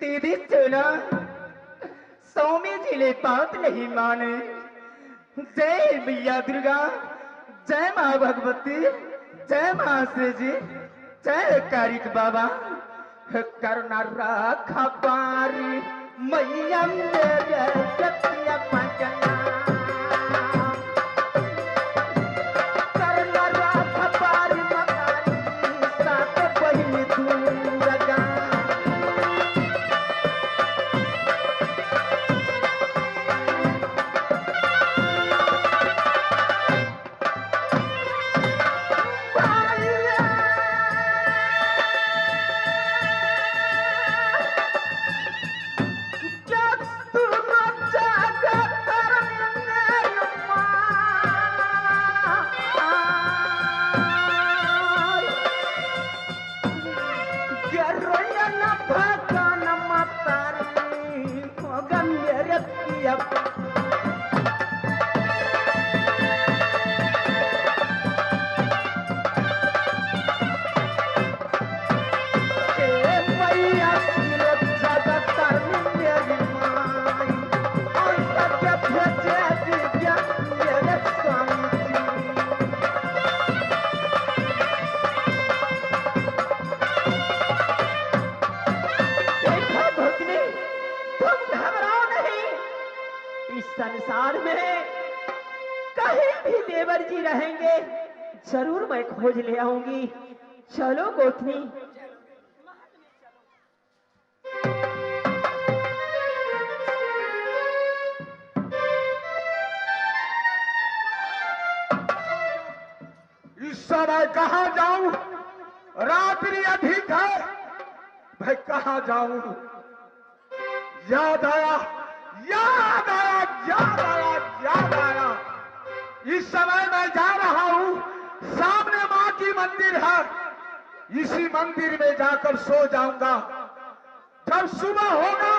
तेरी सेना सौम्य जिले बात नहीं माने। जय मैया दुर्गा, जय माँ भगवती, जय माँ श्री जी, जय कारिक बाबा। करुणा राखा पारी मैया मेरे सत्या पजना। करुणा राखा पारी मकानी साथ बहिनी दुर्गा। संसार में कहीं भी देवर जी रहेंगे जरूर मैं खोज ले आऊंगी। चलो गोतनी। इस समय कहाँ जाऊं? रात्रि अधिक है, मैं कहाँ जाऊं? याद आया, याद आया, याद आया, याद आया। इस समय मैं जा रहा हूं, सामने माँ की मंदिर है। इसी मंदिर में जाकर सो जाऊंगा। जब सुबह होगा,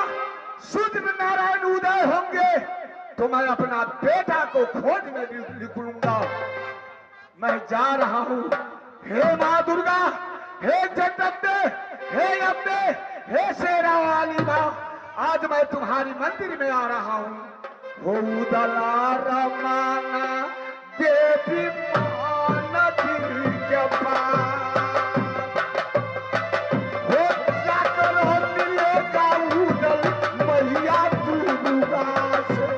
सूर्य नारायण उदय होंगे, तो मैं अपना बेटा को खोज में निकलूंगा। मैं जा रहा हूं। हे माँ दुर्गा, हे जगदम्बे, हे अम्बे, हे शेरा वाली माँ, आज मैं तुम्हारी मंदिर में आ रहा हूँ। हो उदला रमाना देवी मान के पास, हो जाकर हो मिलेगा उदल मैया दुर्गा से।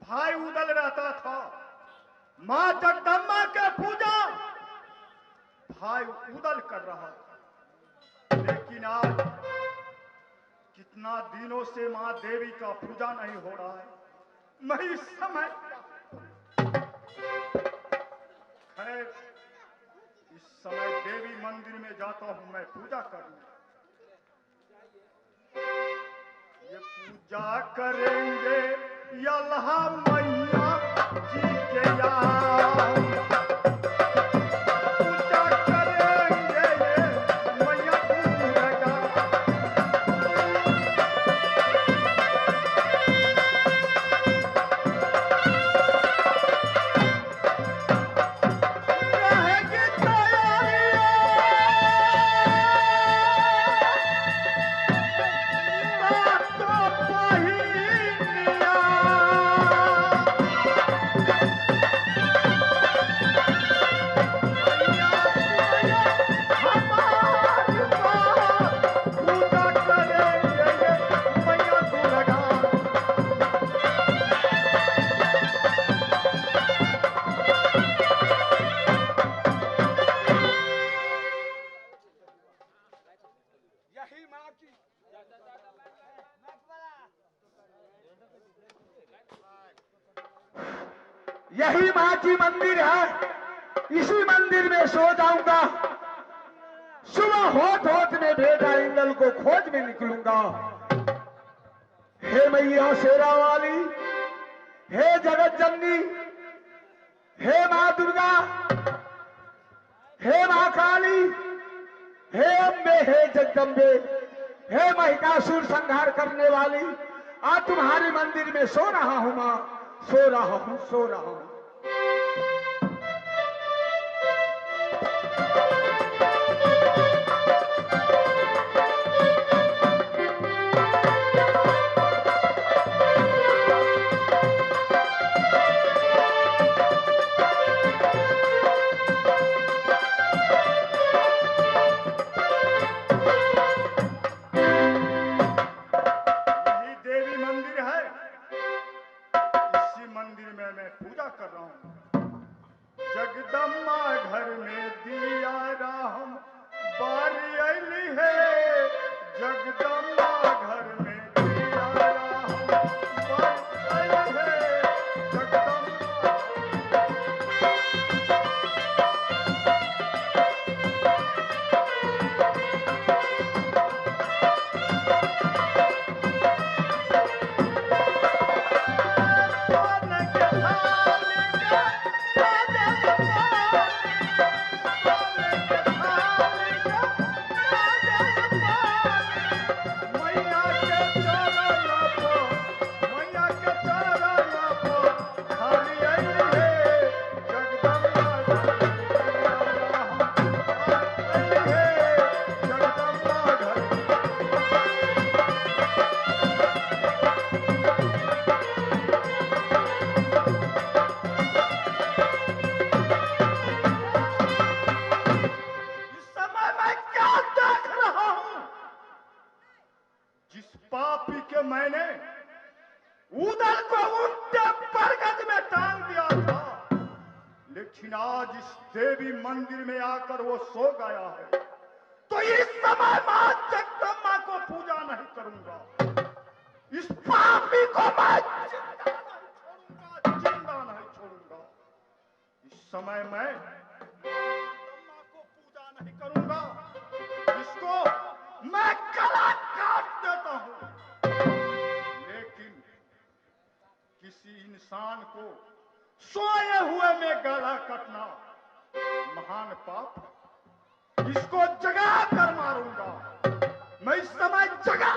भाई उदल रहता था, मां जगदम्बा के पूजा भाई उदल कर रहा था। लेकिन आज कितना दिनों से मां देवी का पूजा नहीं हो रहा है। मैं इस समय खैर इस समय देवी मंदिर में जाता हूं, मैं पूजा करूं। ये पूजा करेंगे अल्लाह मैया जी के यार, पूजा करेंगे मैया दुर्गा। यही माँ की यही माँ की मंदिर है। इसी मंदिर में सो जाऊंगा। सुबह होत में बेटा इंगल को खोज में निकलूंगा। हे मैया शेरा वाली, हे जगत जननी, हे माँ दुर्गा, हे माँ काली, हे अम्बे, हे जगदम्बे, हे महिषासुर संहार करने वाली, आज तुम्हारे मंदिर में सो रहा हूं माँ, सो रहा हूं, सो रहा हूं। जगदम्बा घर में दिया राम बारी आईली है। जगदम्बा घर में दिया राम बारी आईली है। जगदम्बा पापी के मैंने उदल को उल्टे बरगद में टांग दिया था, लेकिन आज इस देवी मंदिर में आकर वो सो गया है। तो इस समय मां जगदम्बा को पूजा नहीं करूंगा। इस पापी को मैं जिंदा नहीं छोड़ूंगा। इस समय मैं जगदम्बा को पूजा नहीं करूंगा। इसको मैं गला काट देता हूं। लेकिन किसी इंसान को सोए हुए में गला काटना महान पाप है। इसको जगा कर मारूंगा। मैं इस समय जगा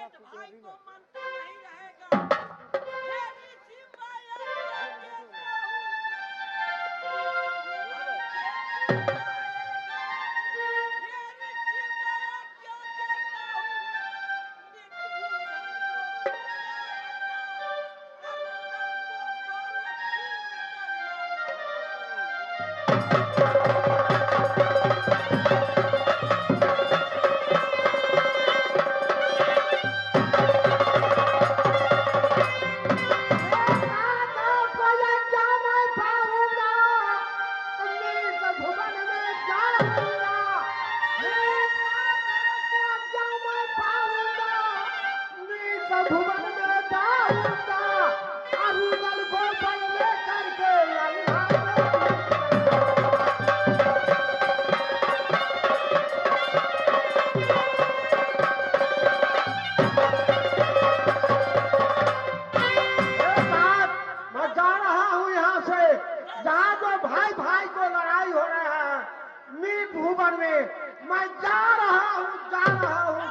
पेट भाई को मानता नहीं रहेगा। हे ऋषि माया क्या कहता हूँ, हे ऋषि माया क्या कहता हूँ, मैं जा रहा हूँ, जा रहा हूँ।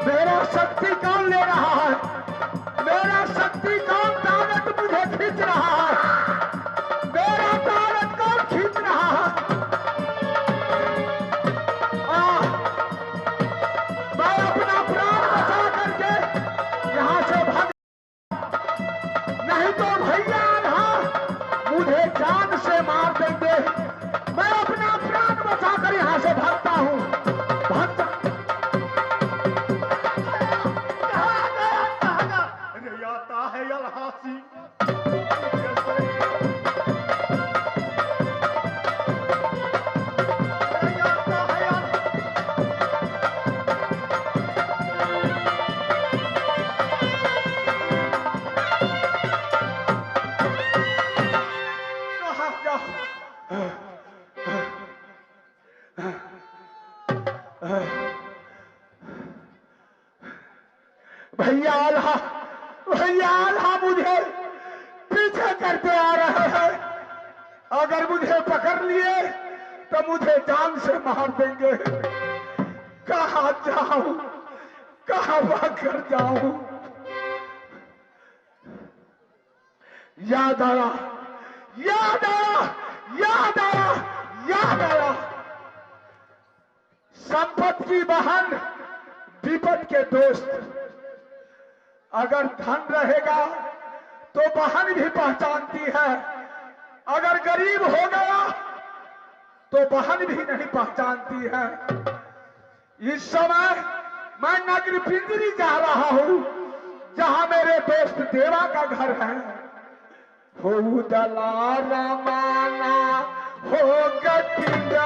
मेरा शक्ति कौन ले रहा है? मेरा शक्ति कौन ताकत मुझे खींच रहा है? मेरा ताकत कौन खींच रहा है? मैं अपना प्राण बचा करके यहाँ से भाग, नहीं तो भैया आल्हा मुझे जान से मार देंगे। मैं अपना प्राण बचा कर यहाँ से भागता हूँ, भागता। भैया आल्हा मुझे पीछे करते आ रहे हैं। अगर मुझे पकड़ लिए तो मुझे जान से मार देंगे। कहाँ जाऊं, कहाँ भाग कर जाऊं? याद आया, याद आया, याद आया, याद आया। संपत की बहन, विपत के दोस्त। अगर धन रहेगा तो बहन भी पहचानती है, अगर गरीब हो गया तो बहन भी नहीं पहचानती है। इस समय मैं नगर पिंजरी जा रहा हूं, जहां मेरे दोस्त देवा का घर है। हो उदला रमाना हो पिंजरी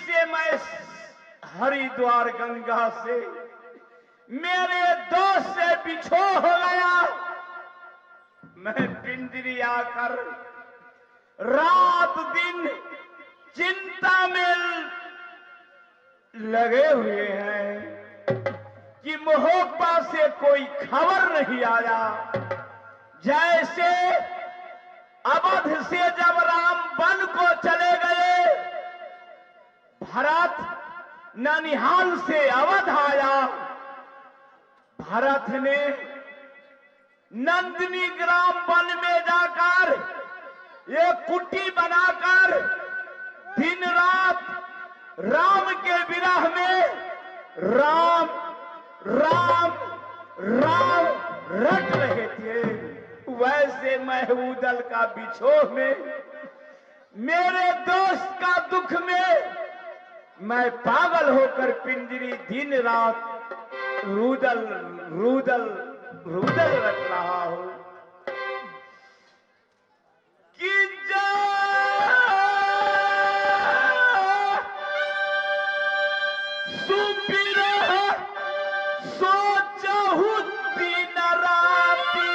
से मैं हरिद्वार गंगा से मेरे दोस्त से बिछो हो गया, मैं पिंजरी आकर रात दिन चिंता में लगे हुए हैं कि मोहब्बा से कोई खबर नहीं आया। जैसे अवध से जब राम वन को चले गए, भरत ननिहाल से अवध आया। भरत ने नंदिनी ग्राम वन में जाकर एक कुटी बनाकर दिन रात राम के विरह में राम राम राम रट रहे थे। वैसे मैं उदल का बिछोह में, मेरे दोस्त का दुख में मैं पागल होकर पिंजरी दिन रात रुदल रुदल रुदल रख रहा हूं कि सुबिरह सोचहु दिन राती,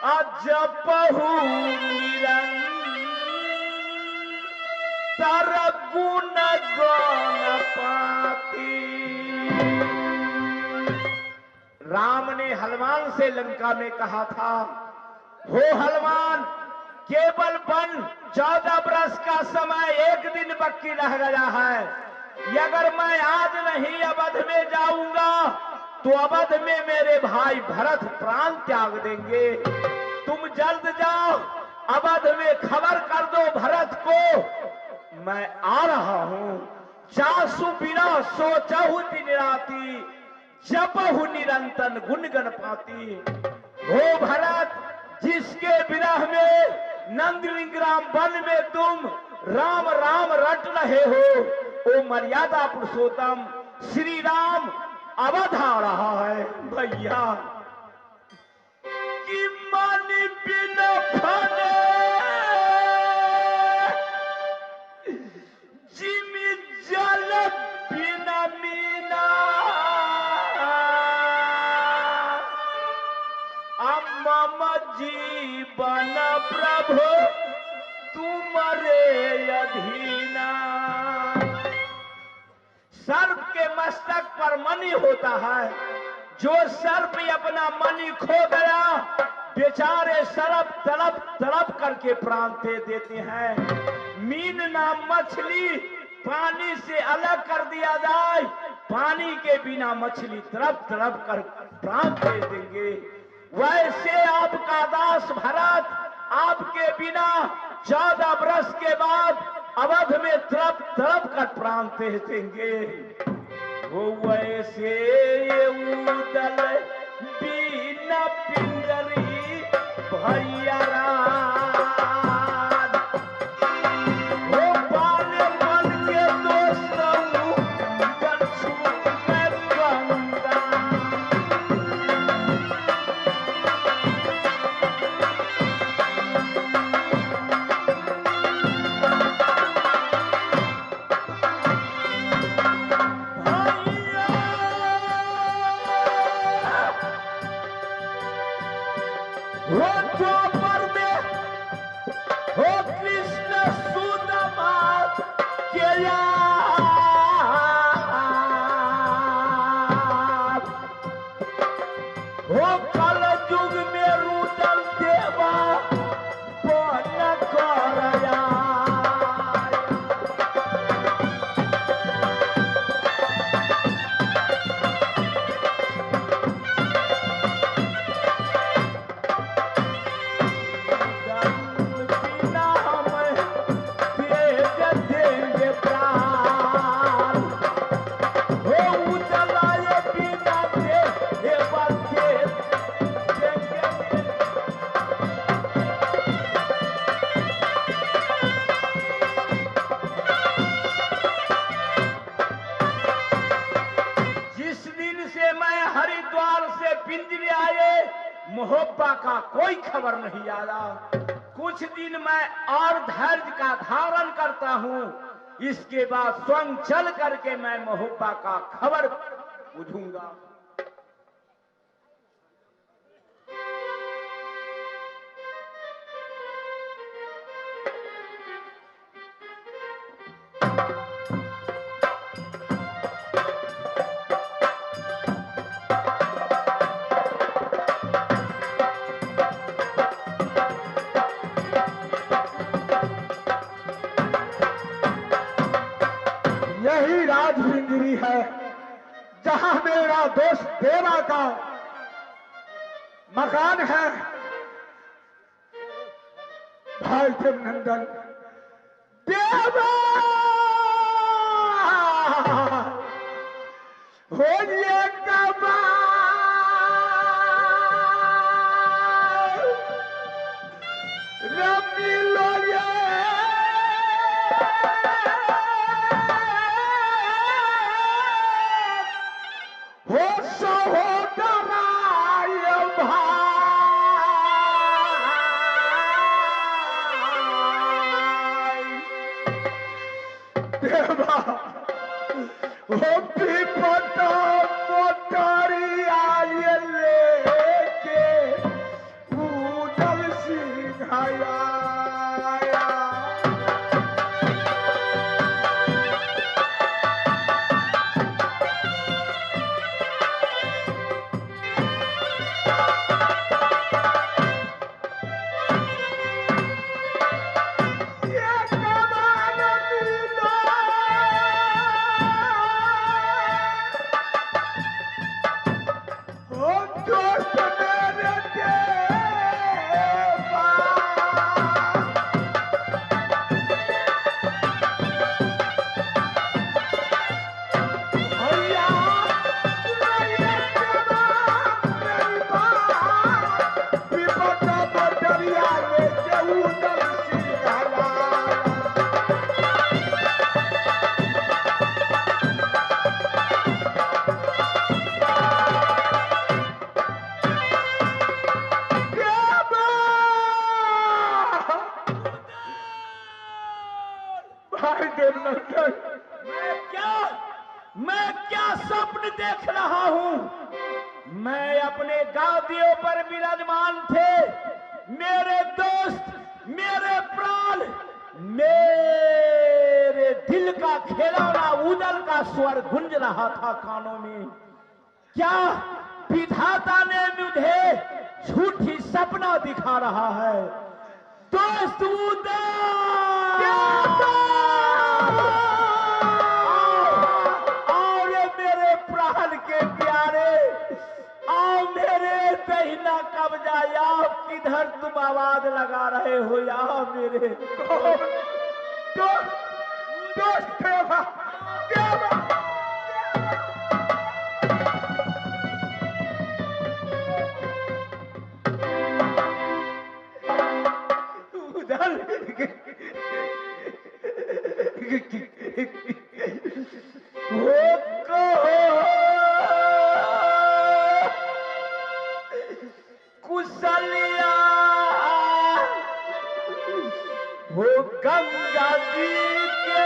अजपहु निरंतर गुण गण पाती। राम ने हनुमान से लंका में कहा था, हो हनुमान, केवल 14 वर्ष का समय एक दिन बाकी रह गया है। अगर मैं आज नहीं अवध में जाऊंगा तो अवध में मेरे भाई भरत प्राण त्याग देंगे। तुम जल्द जाओ, अवध में खबर कर दो भरत को, मैं आ रहा हूं। चासु बिना सोचहु दिन राती, जपहु निरंतर गुण गण पाती। हो भरत, जिसके विरह में नंदिनी ग्राम वन में तुम राम राम रट रहे हो, वो मर्यादा पुरुषोत्तम श्री राम अवध आ रहा है। भैया कि मन बिन फने जिमि जल बिन मीना, मम जीवन प्रभु तुम्हारे अधीना। सर्प के मस्तक पर मणि होता है, जो सर्प अपना मणि खो गया, बेचारे सर्प तड़प तड़प करके प्राण दे देते हैं। मीन नाम मछली पानी से अलग कर दिया जाए, पानी के बिना मछली तड़प तड़प कर प्राण दे देंगे। वैसे आपका दास भरत आपके बिना 14 वर्ष के बाद अवध में तड़प तड़प कर प्राण दे देंगे। वो वैसे ये उदल बिना पिंजरी भैया मोहब्बा का कोई खबर नहीं आया, कुछ दिन मैं और धैर्य का धारण करता हूँ, इसके बाद स्वयं चल करके मैं महोबा का खबर बुझूंगा। यही राजभिंगरी है जहां मेरा दोस्त देवा का मकान है। भाई देवनंदन, देवा होइए कमाल, रमी लोये हो सहोदराय भाई। देवा हो विपद मोटरिया ये लेके उदल सिंह आया। मैं क्या स्वप्न देख रहा हूँ? मैं अपने गादियों पर विराजमान थे, मेरे दोस्त, मेरे प्राण, मेरे दिल का खिलौना उदल का स्वर गूंज रहा था कानों में। क्या विधाता ने मुझे झूठी सपना दिखा रहा है? दोस्त उदल, के प्यारे, आओ मेरे दहिना कब्जा, आओ, किधर तुम आवाज लगा रहे हो? आओ मेरे दोस्त देवा, देवा। उधर कुशलिया हो गंगा जी के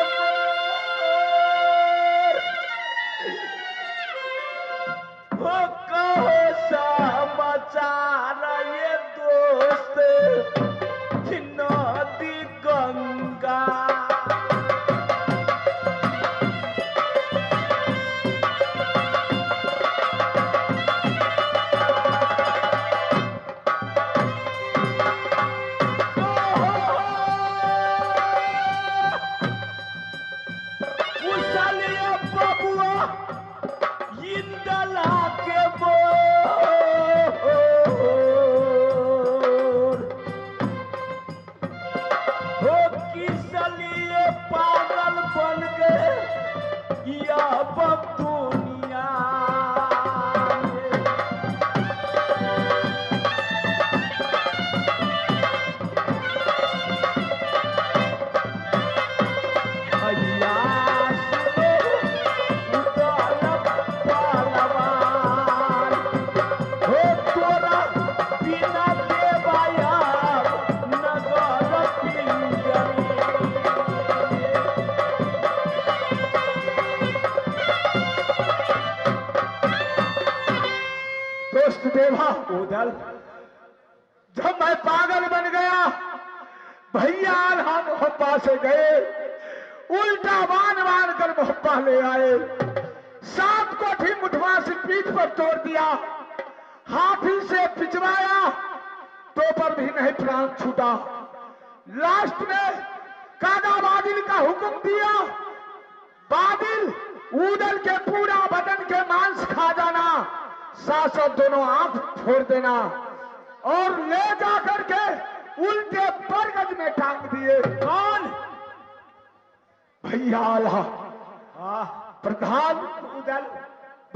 हो कहो समाचार ये दोस्त नदी गंगा। वसुदेवा, उदल जब मैं पागल बन गया, भैया आल्हा मोहब्बा से गए, उल्टा बान बान कर मोहब्बा ले आए, 7 कोठी मुठवा से पीठ पर तोड़ दिया, हाथी से पिचवाया तो पर भी नहीं प्राण छूटा। लास्ट में कागा बादिल का हुक्म दिया, बादिल उदल के पूरा बदन के मांस खा जाना, साथ साथ दोनों आंख फोड़ देना और ले जाकर के उल्टे बरगद में टांग दिए। कौन? भैया आल्हा प्रधान उदल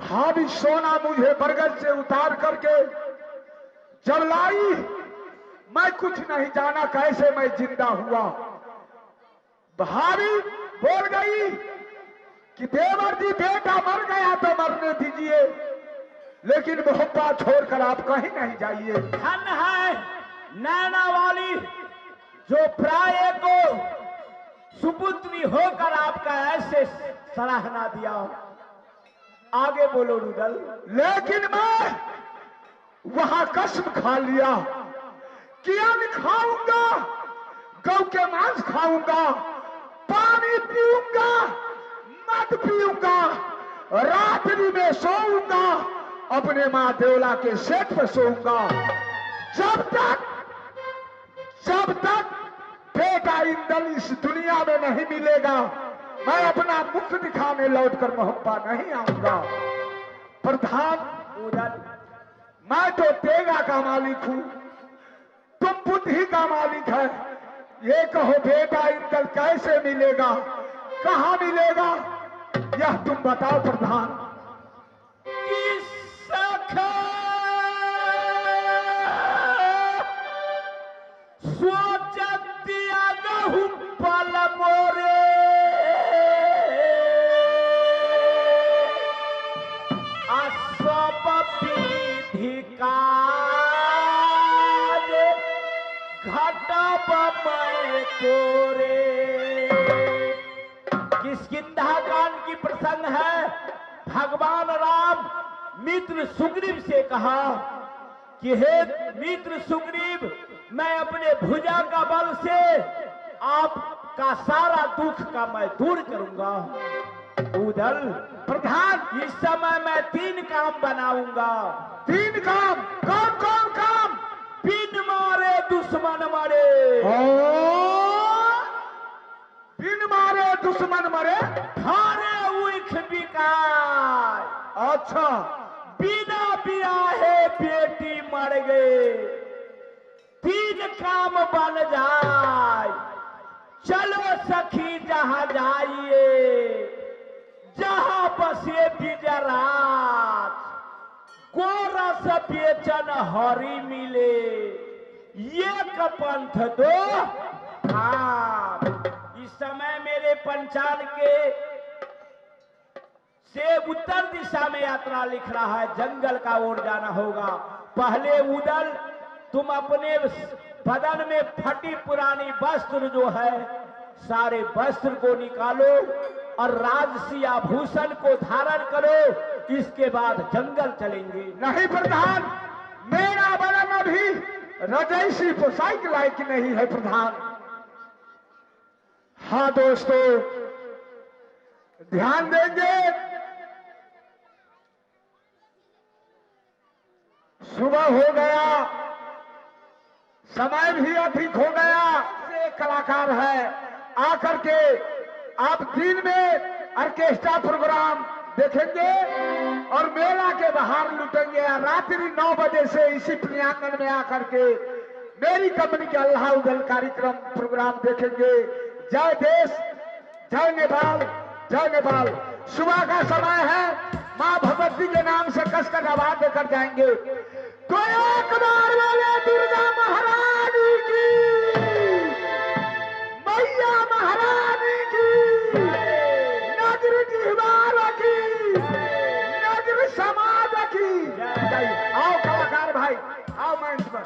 भाभी सोना मुझे बरगद से उतार करके जब लाई, मैं कुछ नहीं जाना कैसे मैं जिंदा हुआ। भाभी बोल गई कि देवर जी बेटा मर गया तो मरने दीजिए, लेकिन मोहब्बा छोड़कर आप कहीं नहीं जाइए। धन है नैना वाली जो प्राय को सुपुत्री होकर आपका ऐसे सराहना दिया। आगे बोलो रुदल। लेकिन मैं वहां कसम खा लिया कि अन्न खाऊंगा, गौ के मांस खाऊंगा, पानी पीऊंगा, मद पीऊंगा, रात्रि में सोऊंगा, अपने माँ देवला के सेट पर सोऊंगा, जब तक बेटा इंदल इस दुनिया में नहीं मिलेगा, मैं अपना मुख दिखाने लौटकर मोहब्बा नहीं आऊंगा। प्रधान उदल मैं तो तेगा का मालिक हूं, तुम बुद्धि का मालिक है। ये कहो बेटा इंदल कैसे मिलेगा, कहां मिलेगा, यह तुम बताओ प्रधान। पल मोरे सब विधि काज घटब मैं तोरे। किष्किंधा कांड की प्रसंग है। भगवान राम मित्र सुग्रीव से कहा कि हे मित्र सुग्रीव, मैं अपने भुजा का बल से आपका सारा दुख का मैं दूर करूंगा। उदल प्रधान इस समय मैं 3 काम बनाऊंगा। 3 काम? कौन कौन काम? बिन मारे दुश्मन मरे। बिन मारे दुश्मन मरे? थारे उख बिकाय। अच्छा। बिना बियाहे बेटी मर गए, 3 काम बन जाए। चलो सखी जहां जाइए, जहां बसे बिजराज, गोरस बेचन हरी मिले, एक पंथ 2 काम। इस समय मेरे पंचाल के से उत्तर दिशा में यात्रा लिख रहा है, जंगल का ओर जाना होगा। पहले उदल तुम अपने बदन में फटी पुरानी वस्त्र जो है, सारे वस्त्र को निकालो और राजसी आभूषण को धारण करो, इसके बाद जंगल चलेंगे। नहीं प्रधान, मेरा बदन अभी रजैसी पोशाक लायक नहीं है प्रधान। हाँ दोस्तों, ध्यान देंगे, सुबह हो गया, समय भी अधिक हो गया। एक कलाकार है, आकर के आप दिन में ऑर्केस्ट्रा प्रोग्राम देखेंगे और मेला के बाहर लुटेंगे। रात्रि 9 बजे से इसी प्रियांगन में आकर के मेरी कंपनी के अल्लाह उदल कार्यक्रम प्रोग्राम देखेंगे। जय देश, जय नेपाल, जय नेपाल। सुबह का समय है, माँ भगवती के नाम से कसकर आवाज देकर जाएंगे। तो एक बार बोले दुर्गा महारानी की, मैया महारानी की, नगर दीवार की, नगर समाज की। आओ कलाकार भाई, आओ मंच पर।